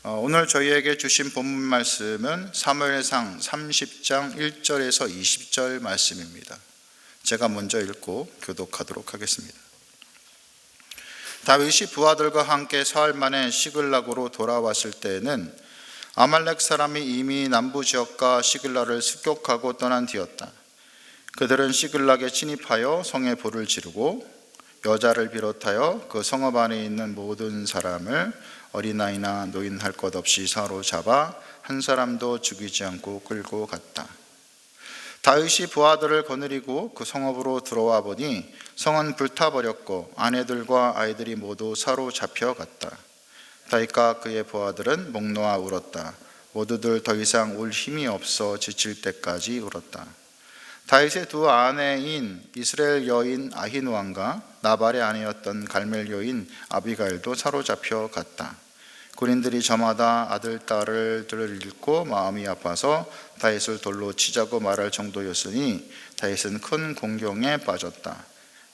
오늘 저희에게 주신 본문 말씀은 사무엘상 30장 1절에서 20절 말씀입니다. 제가 먼저 읽고 교독하도록 하겠습니다. 다윗이 부하들과 함께 사흘 만에 시글락으로 돌아왔을 때에는 아말렉 사람이 이미 남부 지역과 시글락을 습격하고 떠난 뒤였다. 그들은 시글락에 진입하여 성에 불을 지르고 여자를 비롯하여 그 성읍 안에 있는 모든 사람을 어린아이나 노인 할 것 없이 사로잡아 한 사람도 죽이지 않고 끌고 갔다. 다윗이 부하들을 거느리고 그 성읍으로 들어와 보니 성은 불타버렸고 아내들과 아이들이 모두 사로잡혀 갔다. 다윗과 그의 부하들은 목 놓아 울었다. 모두들 더 이상 울 힘이 없어 지칠 때까지 울었다. 다윗의 두 아내인 이스라엘 여인 아히노암과 나발의 아내였던 갈멜 여인 아비가일도 사로잡혀 갔다. 군인들이 저마다 아들, 딸을 잃고 마음이 아파서 다윗을 돌로 치자고 말할 정도였으니 다윗은 큰 공경에 빠졌다.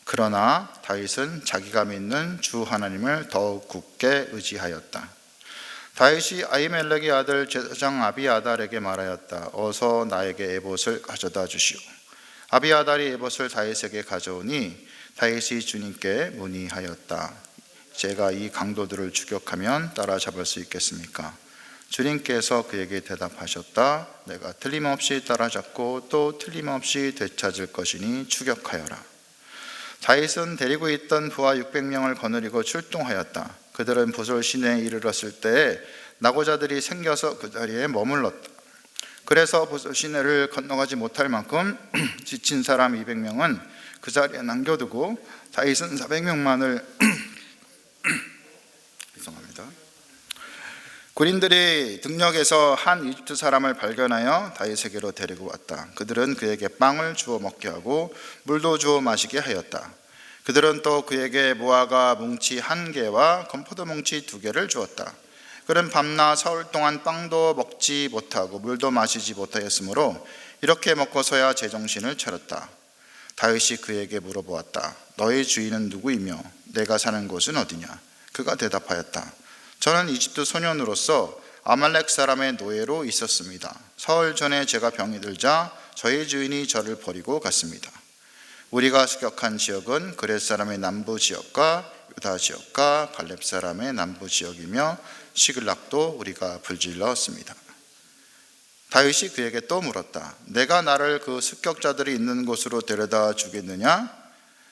그러나 다윗은 자기가 믿는 주 하나님을 더욱 굳게 의지하였다. 다윗이 아히멜렉의 아들 제사장 아비아달에게 말하였다. 어서 나에게 에봇을 가져다 주시오. 아비아달이 에봇을 다윗에게 가져오니 다윗이 주님께 문의하였다. 제가 이 강도들을 추격하면 따라잡을 수 있겠습니까? 주님께서 그에게 대답하셨다. 내가 틀림없이 따라잡고 또 틀림없이 되찾을 것이니 추격하여라. 다윗은 데리고 있던 부하 600명을 거느리고 출동하였다. 그들은 부솔 시내에 이르렀을 때에 낙오자들이 생겨서 그 자리에 머물렀다. 그래서 부솔 시내를 건너가지 못할 만큼 지친 사람 200명은 그 자리에 남겨두고 다윗은 400명만을 죄송합니다. 군인들이 등역에서 한 이집트 사람을 발견하여 다윗에게로 데리고 왔다. 그들은 그에게 빵을 주어 먹게 하고 물도 주어 마시게 하였다. 그들은 또 그에게 무화과 뭉치 1개와 건포도 뭉치 2개를 주었다. 그는 밤낮 사흘 동안 빵도 먹지 못하고 물도 마시지 못하였으므로 이렇게 먹고서야 제정신을 차렸다. 다윗이 그에게 물어보았다. 너의 주인은 누구이며 내가 사는 곳은 어디냐? 그가 대답하였다. 저는 이집트 소년으로서 아말렉 사람의 노예로 있었습니다. 사흘 전에 제가 병이 들자 저의 주인이 저를 버리고 갔습니다. 우리가 습격한 지역은 그렛 사람의 남부 지역과 유다 지역과 갈렙 사람의 남부 지역이며 시글락도 우리가 불질렀습니다. 다윗이 그에게 또 물었다. 내가 나를 그 습격자들이 있는 곳으로 데려다 주겠느냐?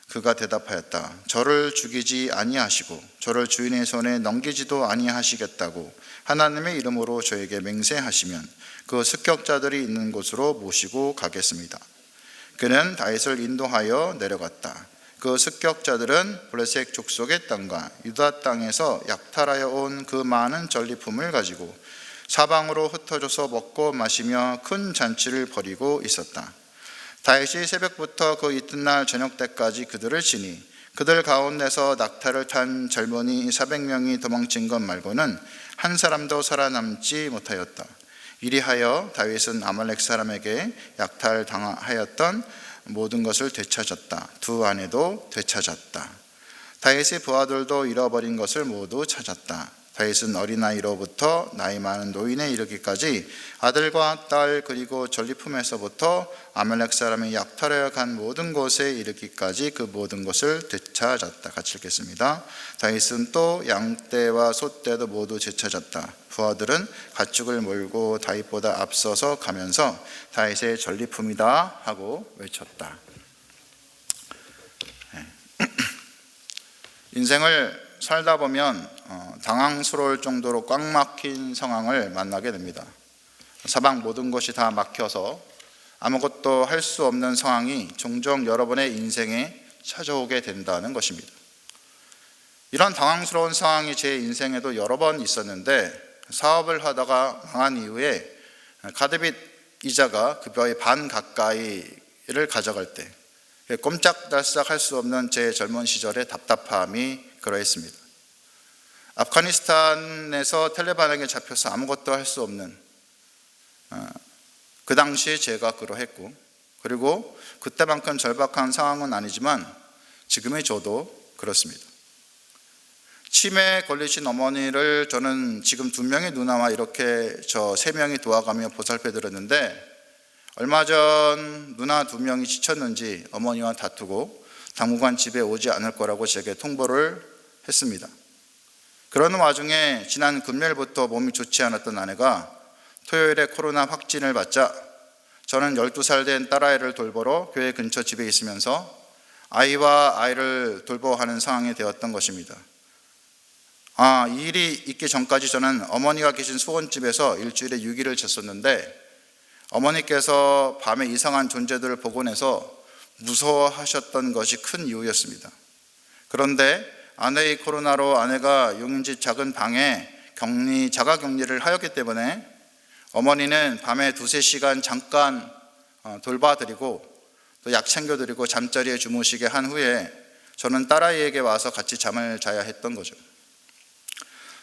그가 대답하였다. 저를 죽이지 아니하시고 저를 주인의 손에 넘기지도 아니하시겠다고 하나님의 이름으로 저에게 맹세하시면 그 습격자들이 있는 곳으로 모시고 가겠습니다. 그는 다윗을 인도하여 내려갔다. 그 습격자들은 블레셋 족속의 땅과 유다 땅에서 약탈하여 온 그 많은 전리품을 가지고 사방으로 흩어져서 먹고 마시며 큰 잔치를 벌이고 있었다. 다윗이 새벽부터 그 이튿날 저녁 때까지 그들을 치니 그들 가운데서 낙타를 탄 젊은이 400명이 도망친 것 말고는 한 사람도 살아남지 못하였다. 이리하여 다윗은 아말렉 사람에게 약탈당하였던 모든 것을 되찾았다. 두 아내도 되찾았다. 다윗의 부하들도 잃어버린 것을 모두 찾았다. 다윗은 어린아이로부터 나이 많은 노인에 이르기까지 아들과 딸 그리고 전리품에서부터 아말렉 사람이 약탈하여 간 모든 곳에 이르기까지 그 모든 것을 되찾았다. 같이 읽겠습니다. 다윗은 또 양떼와 소떼도 모두 되찾았다. 부하들은 가축을 몰고 다윗보다 앞서서 가면서 다윗의 전리품이다 하고 외쳤다. 인생을 살다 보면 당황스러울 정도로 꽉 막힌 상황을 만나게 됩니다. 사방 모든 것이 다 막혀서 아무것도 할 수 없는 상황이 종종 여러분의 인생에 찾아오게 된다는 것입니다. 이런 당황스러운 상황이 제 인생에도 여러 번 있었는데 사업을 하다가 망한 이후에 카드빚 이자가 급여의 반 가까이를 가져갈 때 꼼짝달싹 할 수 없는 제 젊은 시절의 답답함이 그러했습니다. 아프가니스탄에서 탈레반에게 잡혀서 아무것도 할 수 없는 그 당시에 제가 그러했고, 그리고 그때만큼 절박한 상황은 아니지만 지금의 저도 그렇습니다. 치매에 걸리신 어머니를 저는 지금 2명의 누나와 이렇게 저 3명이 도와가며 보살펴 드렸는데, 얼마 전 누나 2명이 지쳤는지 어머니와 다투고 당분간 집에 오지 않을 거라고 제게 통보를 했습니다. 그러는 와중에 지난 금요일부터 몸이 좋지 않았던 아내가 토요일에 코로나 확진을 받자 저는 12살 된 딸아이를 돌보러 교회 근처 집에 있으면서 아이와 아이를 돌보아 하는 상황이 되었던 것입니다. 이 일이 있기 전까지 저는 어머니가 계신 수원집에서 일주일에 6일을 잤었는데, 어머니께서 밤에 이상한 존재들을 보곤 해서 무서워하셨던 것이 큰 이유였습니다. 그런데 아내의 코로나로 아내가 용인집 작은 방에 자가 격리를 하였기 때문에 어머니는 밤에 2-3시간 잠깐 돌봐드리고 또 약 챙겨드리고 잠자리에 주무시게 한 후에 저는 딸아이에게 와서 같이 잠을 자야 했던 거죠.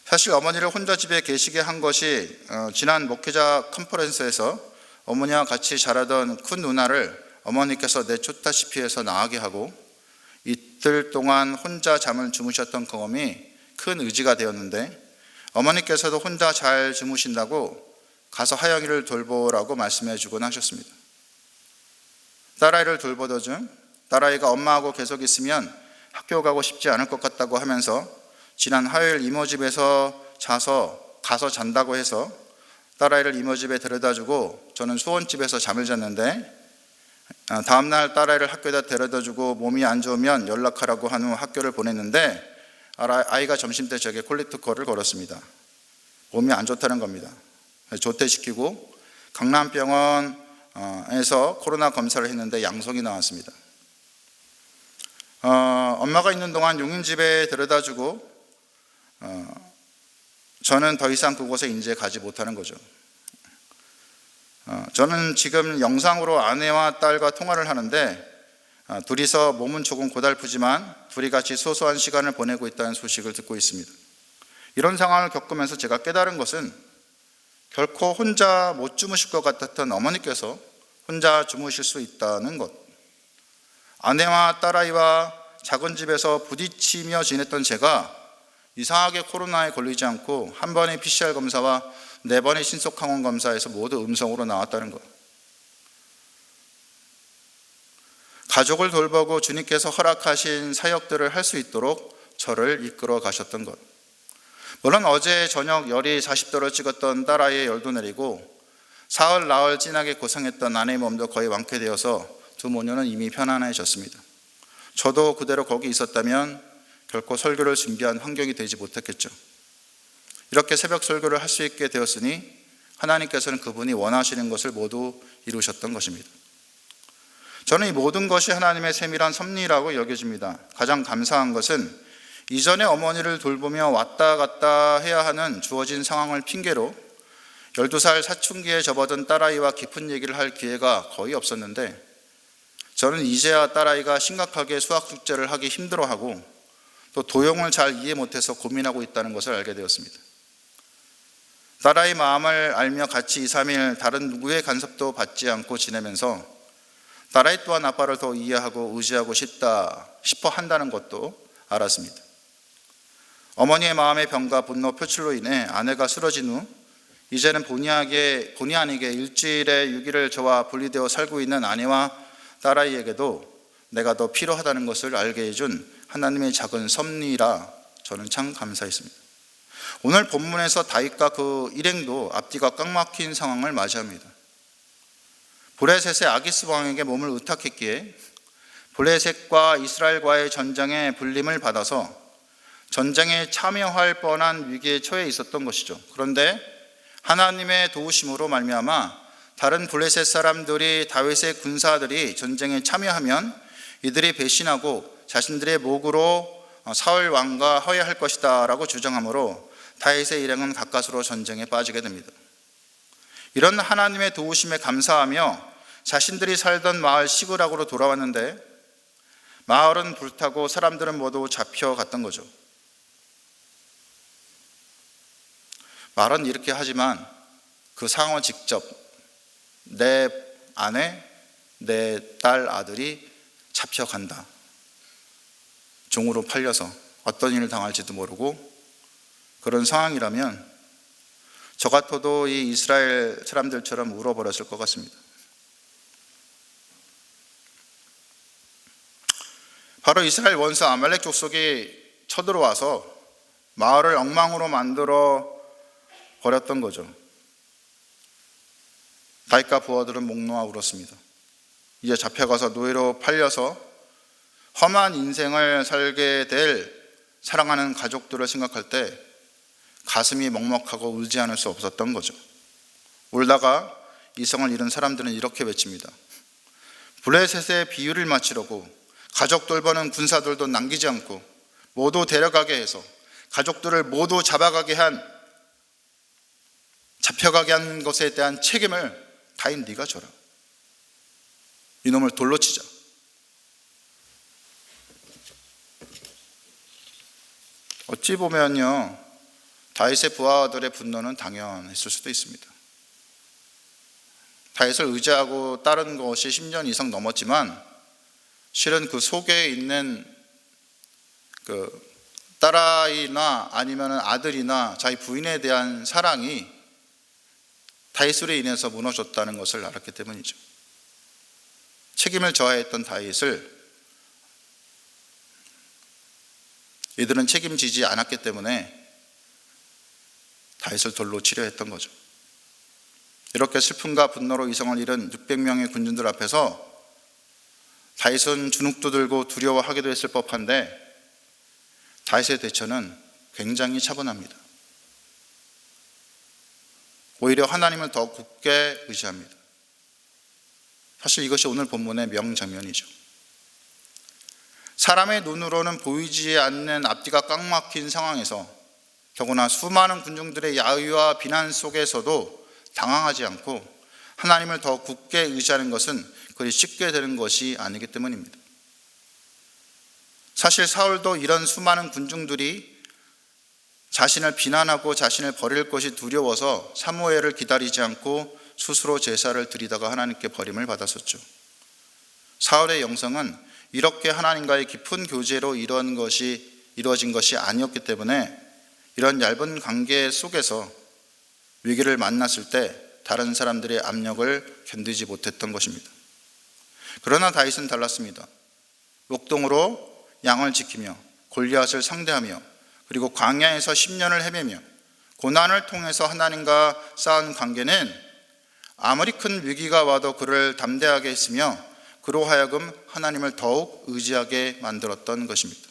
사실 어머니를 혼자 집에 계시게 한 것이 지난 목회자 컨퍼런스에서 어머니와 같이 자라던 큰 누나를 어머니께서 내쫓다시피 해서 나가게 하고 이틀 동안 혼자 잠을 주무셨던 경험이 큰 의지가 되었는데, 어머니께서도 혼자 잘 주무신다고 가서 하영이를 돌보라고 말씀해 주곤 하셨습니다. 딸아이를 돌보던 중 딸아이가 엄마하고 계속 있으면 학교 가고 싶지 않을 것 같다고 하면서 지난 화요일 이모집에서 가서 잔다고 해서 딸아이를 이모집에 데려다주고 저는 수원집에서 잠을 잤는데, 다음날 딸아이를 학교에다 데려다주고 몸이 안 좋으면 연락하라고 한 후 학교를 보냈는데, 아이가 점심때 저에게 콜렉트콜을 걸었습니다. 몸이 안 좋다는 겁니다. 조퇴시키고 강남병원에서 코로나 검사를 했는데 양성이 나왔습니다. 엄마가 있는 동안 용인집에 데려다주고 저는 더 이상 그곳에 이제 가지 못하는 거죠. 저는 지금 영상으로 아내와 딸과 통화를 하는데, 둘이서 몸은 조금 고달프지만 둘이 같이 소소한 시간을 보내고 있다는 소식을 듣고 있습니다. 이런 상황을 겪으면서 제가 깨달은 것은, 결코 혼자 못 주무실 것 같았던 어머니께서 혼자 주무실 수 있다는 것, 아내와 딸아이와 작은 집에서 부딪히며 지냈던 제가 이상하게 코로나에 걸리지 않고 한 번의 PCR 검사와 4번의 신속항원 검사에서 모두 음성으로 나왔다는 것, 가족을 돌보고 주님께서 허락하신 사역들을 할 수 있도록 저를 이끌어 가셨던 것, 물론 어제 저녁 열이 40도를 찍었던 딸아이의 열도 내리고 사흘 나흘 진하게 고생했던 아내의 몸도 거의 완쾌되어서 두 모녀는 이미 편안해졌습니다. 저도 그대로 거기 있었다면 결코 설교를 준비한 환경이 되지 못했겠죠. 이렇게 새벽 설교를 할 수 있게 되었으니 하나님께서는 그분이 원하시는 것을 모두 이루셨던 것입니다. 저는 이 모든 것이 하나님의 세밀한 섭리라고 여겨집니다. 가장 감사한 것은 이전에 어머니를 돌보며 왔다 갔다 해야 하는 주어진 상황을 핑계로 12살 사춘기에 접어든 딸아이와 깊은 얘기를 할 기회가 거의 없었는데, 저는 이제야 딸아이가 심각하게 수학 숙제를 하기 힘들어하고 또 도형을 잘 이해 못해서 고민하고 있다는 것을 알게 되었습니다. 딸아이 마음을 알며 같이 2-3일 다른 누구의 간섭도 받지 않고 지내면서 딸아이 또한 아빠를 더 이해하고 의지하고 싶어 한다는 것도 알았습니다. 어머니의 마음의 병과 분노 표출로 인해 아내가 쓰러진 후 이제는 본의 아니게 일주일에 6일을 저와 분리되어 살고 있는 아내와 딸아이에게도 내가 더 필요하다는 것을 알게 해준 하나님의 작은 섭리라 저는 참 감사했습니다. 오늘 본문에서 다윗과 그 일행도 앞뒤가 꽉 막힌 상황을 맞이합니다. 블레셋의 아기스 왕에게 몸을 의탁했기에 블레셋과 이스라엘과의 전쟁에 불림을 받아서 전쟁에 참여할 뻔한 위기에 처해 있었던 것이죠. 그런데 하나님의 도우심으로 말미암아 다른 블레셋 사람들이, 다윗의 군사들이 전쟁에 참여하면 이들이 배신하고 자신들의 목으로 사울 왕과 화해할 것이다 라고 주장하므로 다윗의 일행은 가까스로 전쟁에 빠지게 됩니다. 이런 하나님의 도우심에 감사하며 자신들이 살던 마을 시그락으로 돌아왔는데 마을은 불타고 사람들은 모두 잡혀갔던 거죠. 말은 이렇게 하지만 그 상황을 직접 내 아내, 내 딸, 아들이 잡혀간다. 종으로 팔려서 어떤 일을 당할지도 모르고 그런 상황이라면 저 같아도 이 이스라엘 사람들처럼 울어버렸을 것 같습니다. 바로 이스라엘 원수 아말렉 족속이 쳐들어와서 마을을 엉망으로 만들어 버렸던 거죠. 다윗과 부하들은 목 놓아 울었습니다. 이제 잡혀가서 노예로 팔려서 험한 인생을 살게 될 사랑하는 가족들을 생각할 때 가슴이 먹먹하고 울지 않을 수 없었던 거죠. 울다가 이성을 잃은 사람들은 이렇게 외칩니다. 블레셋의 비유를 마치려고 가족 돌보는 군사들도 남기지 않고 모두 데려가게 해서 가족들을 모두 잡혀가게 한 것에 대한 책임을 다윗 네가 져라. 이놈을 돌로 치자. 어찌 보면요, 다윗의 부하들의 분노는 당연했을 수도 있습니다. 다윗을 의지하고 따른 것이 10년 이상 넘었지만 실은 그 속에 있는 그 딸아이나 아니면 아들이나 자기 부인에 대한 사랑이 다윗으로 인해서 무너졌다는 것을 알았기 때문이죠. 책임을 져야 했던 다윗을 이들은 책임지지 않았기 때문에 다윗을 돌로 치려 했던 거죠. 이렇게 슬픔과 분노로 이성을 잃은 600명의 군중들 앞에서 다윗은 주눅도 들고 두려워하기도 했을 법한데 다윗의 대처는 굉장히 차분합니다. 오히려 하나님을 더 굳게 의지합니다. 사실 이것이 오늘 본문의 명장면이죠. 사람의 눈으로는 보이지 않는 앞뒤가 꽉 막힌 상황에서 더구나 수많은 군중들의 야유와 비난 속에서도 당황하지 않고 하나님을 더 굳게 의지하는 것은 그리 쉽게 되는 것이 아니기 때문입니다. 사실 사울도 이런 수많은 군중들이 자신을 비난하고 자신을 버릴 것이 두려워서 사무엘을 기다리지 않고 스스로 제사를 드리다가 하나님께 버림을 받았었죠. 사울의 영성은 이렇게 하나님과의 깊은 교제로 이루어진 것이 아니었기 때문에 이런 얇은 관계 속에서 위기를 만났을 때 다른 사람들의 압력을 견디지 못했던 것입니다. 그러나 다윗은 달랐습니다. 목동으로 양을 지키며 골리앗을 상대하며 그리고 광야에서 10년을 헤매며 고난을 통해서 하나님과 쌓은 관계는 아무리 큰 위기가 와도 그를 담대하게 했으며 그로 하여금 하나님을 더욱 의지하게 만들었던 것입니다.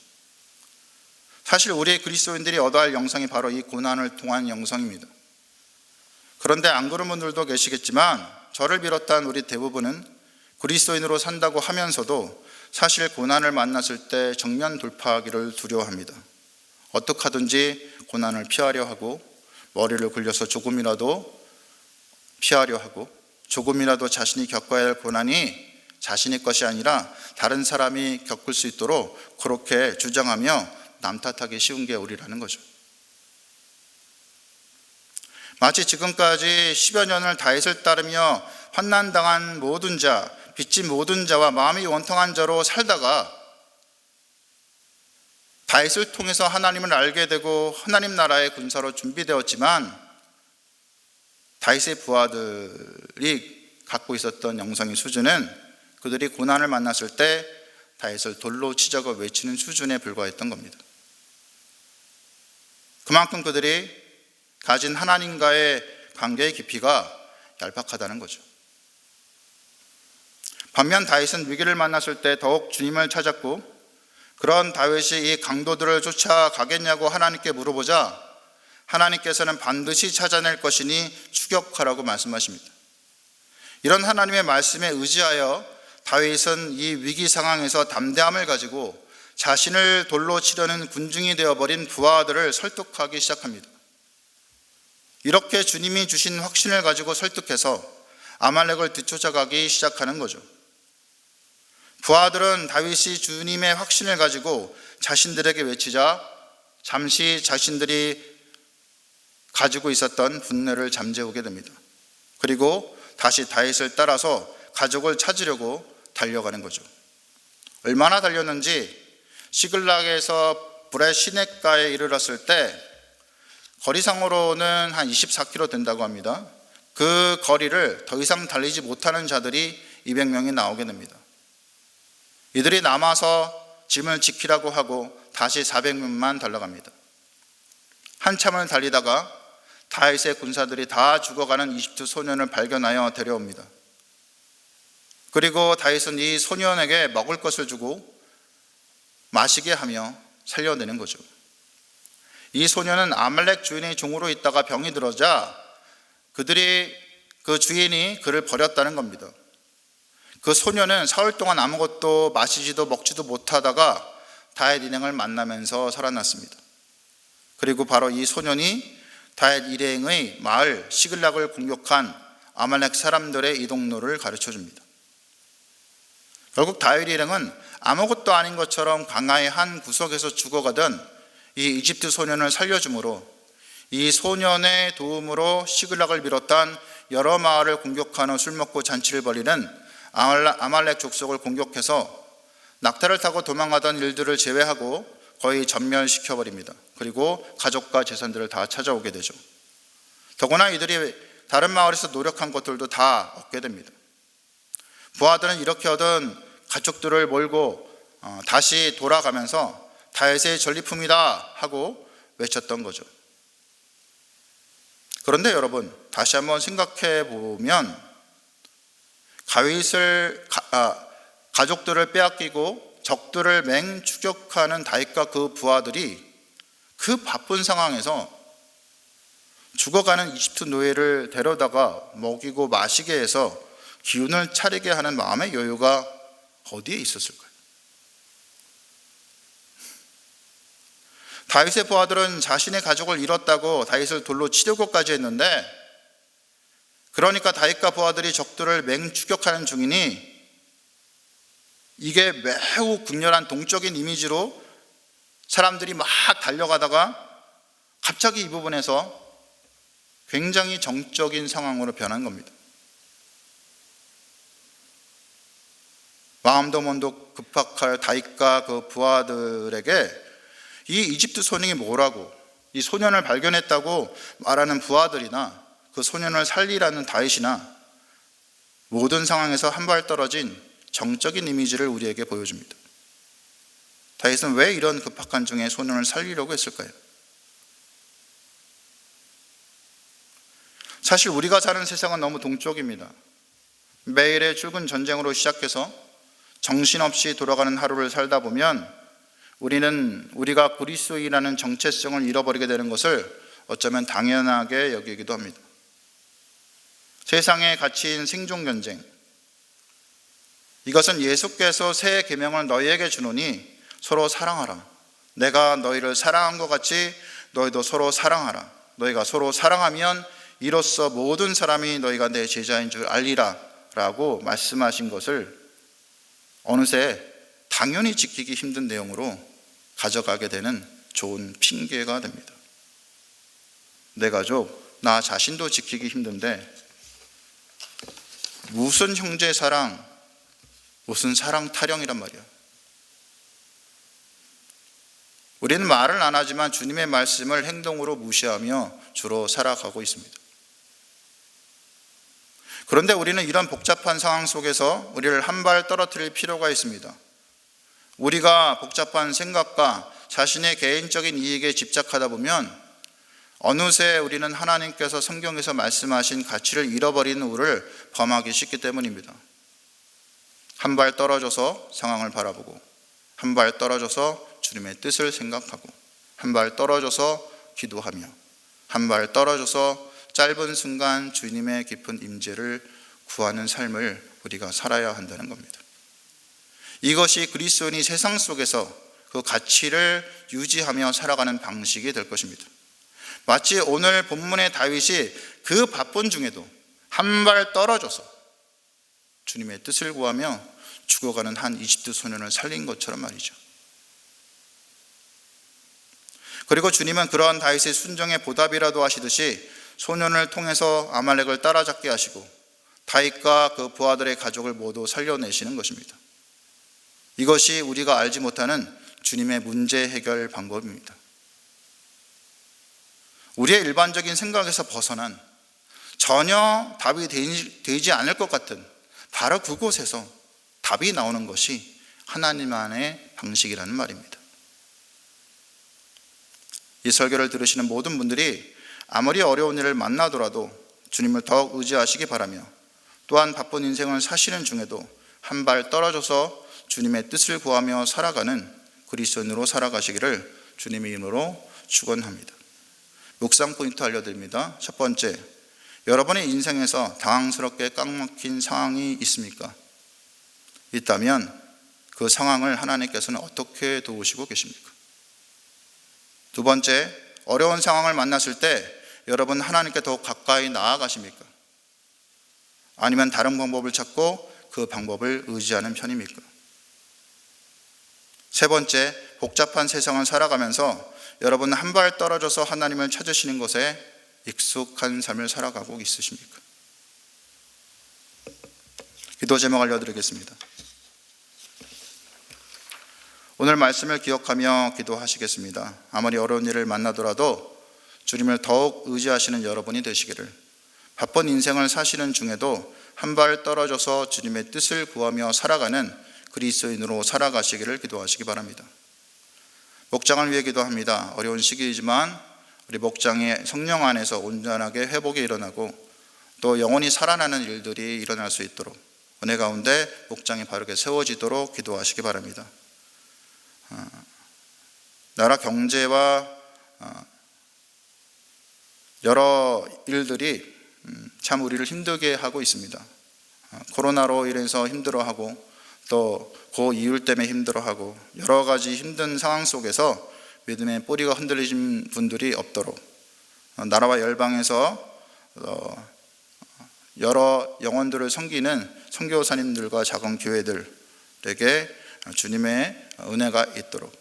사실 우리 그리스도인들이 얻어야 할 영성이 바로 이 고난을 통한 영성입니다. 그런데 안 그런 분들도 계시겠지만 저를 비롯한 우리 대부분은 그리스도인으로 산다고 하면서도 사실 고난을 만났을 때 정면 돌파하기를 두려워합니다. 어떻게 하든지 고난을 피하려 하고 머리를 굴려서 조금이라도 피하려 하고 조금이라도 자신이 겪어야 할 고난이 자신의 것이 아니라 다른 사람이 겪을 수 있도록 그렇게 주장하며 남 탓하기 쉬운 게 우리라는 거죠. 마치 지금까지 10여 년을 다윗을 따르며 환난당한 모든 자, 빚진 모든 자와 마음이 원통한 자로 살다가 다윗을 통해서 하나님을 알게 되고 하나님 나라의 군사로 준비되었지만 다윗의 부하들이 갖고 있었던 영성의 수준은 그들이 고난을 만났을 때 다윗을 돌로 치자고 외치는 수준에 불과했던 겁니다. 그만큼 그들이 가진 하나님과의 관계의 깊이가 얄팍하다는 거죠. 반면 다윗은 위기를 만났을 때 더욱 주님을 찾았고 그런 다윗이 이 강도들을 쫓아가겠냐고 하나님께 물어보자 하나님께서는 반드시 찾아낼 것이니 추격하라고 말씀하십니다. 이런 하나님의 말씀에 의지하여 다윗은 이 위기 상황에서 담대함을 가지고 자신을 돌로 치려는 군중이 되어버린 부하들을 설득하기 시작합니다. 이렇게 주님이 주신 확신을 가지고 설득해서 아말렉을 뒤쫓아가기 시작하는 거죠. 부하들은 다윗이 주님의 확신을 가지고 자신들에게 외치자 잠시 자신들이 가지고 있었던 분노를 잠재우게 됩니다. 그리고 다시 다윗을 따라서 가족을 찾으려고 달려가는 거죠. 얼마나 달렸는지 시글락에서 브레시넷가에 이르렀을 때 거리상으로는 한 24km 된다고 합니다. 그 거리를 더 이상 달리지 못하는 자들이 200명이 나오게 됩니다. 이들이 남아서 짐을 지키라고 하고 다시 400명만 달려갑니다. 한참을 달리다가 다윗의 군사들이 다 죽어가는 이집트 소년을 발견하여 데려옵니다. 그리고 다윗은 이 소년에게 먹을 것을 주고 마시게 하며 살려내는 거죠. 이 소년은 아말렉 주인의 종으로 있다가 병이 들어자 그 주인이 그를 버렸다는 겁니다. 그 소년은 사흘 동안 아무것도 마시지도 먹지도 못하다가 다윗 일행을 만나면서 살아났습니다. 그리고 바로 이 소년이 다윗 일행의 마을 시글락을 공격한 아말렉 사람들의 이동로를 가르쳐 줍니다. 결국 다윗 일행은 아무것도 아닌 것처럼 강화의 한 구석에서 죽어가던 이 이집트 소년을 살려주므로 이 소년의 도움으로 시글락을 비롯한 여러 마을을 공격하는 술 먹고 잔치를 벌이는 아말렉 족속을 공격해서 낙타를 타고 도망가던 일들을 제외하고 거의 전멸시켜버립니다. 그리고 가족과 재산들을 다 찾아오게 되죠. 더구나 이들이 다른 마을에서 노력한 것들도 다 얻게 됩니다. 부하들은 이렇게 얻은 가축들을 몰고 다시 돌아가면서 다윗의 전리품이다 하고 외쳤던 거죠. 그런데 여러분, 다시 한번 생각해 보면 가족들을 빼앗기고 적들을 맹추격하는 다윗과 그 부하들이 그 바쁜 상황에서 죽어가는 이집트 노예를 데려다가 먹이고 마시게 해서 기운을 차리게 하는 마음의 여유가 어디에 있었을까요? 다윗의 부하들은 자신의 가족을 잃었다고 다윗을 돌로 치려고까지 했는데, 그러니까 다윗과 부하들이 적들을 맹추격하는 중이니 이게 매우 극렬한 동적인 이미지로 사람들이 막 달려가다가 갑자기 이 부분에서 굉장히 정적인 상황으로 변한 겁니다. 마음도 몸도 급박할 다윗과 그 부하들에게 이 이집트 소년이 뭐라고, 이 소년을 발견했다고 말하는 부하들이나 그 소년을 살리라는 다윗이나 모든 상황에서 한 발 떨어진 정적인 이미지를 우리에게 보여줍니다. 다윗은 왜 이런 급박한 중에 소년을 살리려고 했을까요? 사실 우리가 사는 세상은 너무 동쪽입니다. 매일의 출근 전쟁으로 시작해서 정신없이 돌아가는 하루를 살다 보면 우리가 그리스도인이라는 정체성을 잃어버리게 되는 것을 어쩌면 당연하게 여기기도 합니다. 세상의 가치인 생존 경쟁, 이것은 예수께서 새 계명을 너희에게 주노니 서로 사랑하라. 내가 너희를 사랑한 것 같이 너희도 서로 사랑하라. 너희가 서로 사랑하면 이로써 모든 사람이 너희가 내 제자인 줄 알리라 라고 말씀하신 것을 어느새 당연히 지키기 힘든 내용으로 가져가게 되는 좋은 핑계가 됩니다. 내 가족, 나 자신도 지키기 힘든데 무슨 형제 사랑, 무슨 사랑 타령이란 말이야. 우리는 말을 안 하지만 주님의 말씀을 행동으로 무시하며 주로 살아가고 있습니다. 그런데 우리는 이런 복잡한 상황 속에서 우리를 한 발 떨어뜨릴 필요가 있습니다. 우리가 복잡한 생각과 자신의 개인적인 이익에 집착하다 보면 어느새 우리는 하나님께서 성경에서 말씀하신 가치를 잃어버리는 우를 범하기 쉽기 때문입니다. 한 발 떨어져서 상황을 바라보고, 한 발 떨어져서 주님의 뜻을 생각하고, 한 발 떨어져서 기도하며, 한 발 떨어져서 짧은 순간 주님의 깊은 임재를 구하는 삶을 우리가 살아야 한다는 겁니다. 이것이 그리스도인이 세상 속에서 그 가치를 유지하며 살아가는 방식이 될 것입니다. 마치 오늘 본문의 다윗이 그 바쁜 중에도 한 발 떨어져서 주님의 뜻을 구하며 죽어가는 한 이집트 소년을 살린 것처럼 말이죠. 그리고 주님은 그러한 다윗의 순종의 보답이라도 하시듯이 소년을 통해서 아말렉을 따라잡게 하시고 다윗과 그 부하들의 가족을 모두 살려내시는 것입니다. 이것이 우리가 알지 못하는 주님의 문제 해결 방법입니다. 우리의 일반적인 생각에서 벗어난 전혀 답이 되지 않을 것 같은 바로 그곳에서 답이 나오는 것이 하나님만의 방식이라는 말입니다. 이 설교를 들으시는 모든 분들이 아무리 어려운 일을 만나더라도 주님을 더욱 의지하시기 바라며, 또한 바쁜 인생을 사시는 중에도 한 발 떨어져서 주님의 뜻을 구하며 살아가는 그리스도인으로 살아가시기를 주님의 이름으로 축원합니다. 묵상 포인트 알려드립니다. 첫 번째, 여러분의 인생에서 당황스럽게 꽉 막힌 상황이 있습니까? 있다면 그 상황을 하나님께서는 어떻게 도우시고 계십니까? 두 번째, 어려운 상황을 만났을 때 여러분 하나님께 더욱 가까이 나아가십니까? 아니면 다른 방법을 찾고 그 방법을 의지하는 편입니까? 세 번째, 복잡한 세상을 살아가면서 여러분 한 발 떨어져서 하나님을 찾으시는 것에 익숙한 삶을 살아가고 있으십니까? 기도 제목 알려드리겠습니다. 오늘 말씀을 기억하며 기도하시겠습니다. 아무리 어려운 일을 만나더라도 주님을 더욱 의지하시는 여러분이 되시기를, 바쁜 인생을 사시는 중에도 한 발 떨어져서 주님의 뜻을 구하며 살아가는 그리스도인으로 살아가시기를 기도하시기 바랍니다. 목장을 위해 기도합니다. 어려운 시기이지만 우리 목장의 성령 안에서 온전하게 회복이 일어나고 또 영혼이 살아나는 일들이 일어날 수 있도록 은혜 가운데 목장이 바르게 세워지도록 기도하시기 바랍니다. 나라 경제와 여러 일들이 참 우리를 힘들게 하고 있습니다. 코로나로 인해서 힘들어하고 또 그 이유 때문에 힘들어하고 여러 가지 힘든 상황 속에서 믿음의 뿌리가 흔들리신 분들이 없도록 나라와 열방에서 여러 영혼들을 섬기는 선교사님들과 작은 교회들에게 주님의 은혜가 있도록,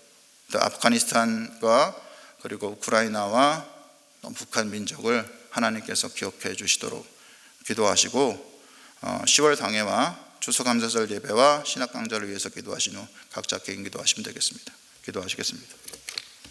또 아프가니스탄과 그리고 우크라이나와 북한 민족을 하나님께서 기억해 주시도록 기도하시고, 10월 당회와 추수감사절 예배와 신학 강좌를 위해서 기도하신 후 각자 개인 기도하시면 되겠습니다. 기도하시겠습니다.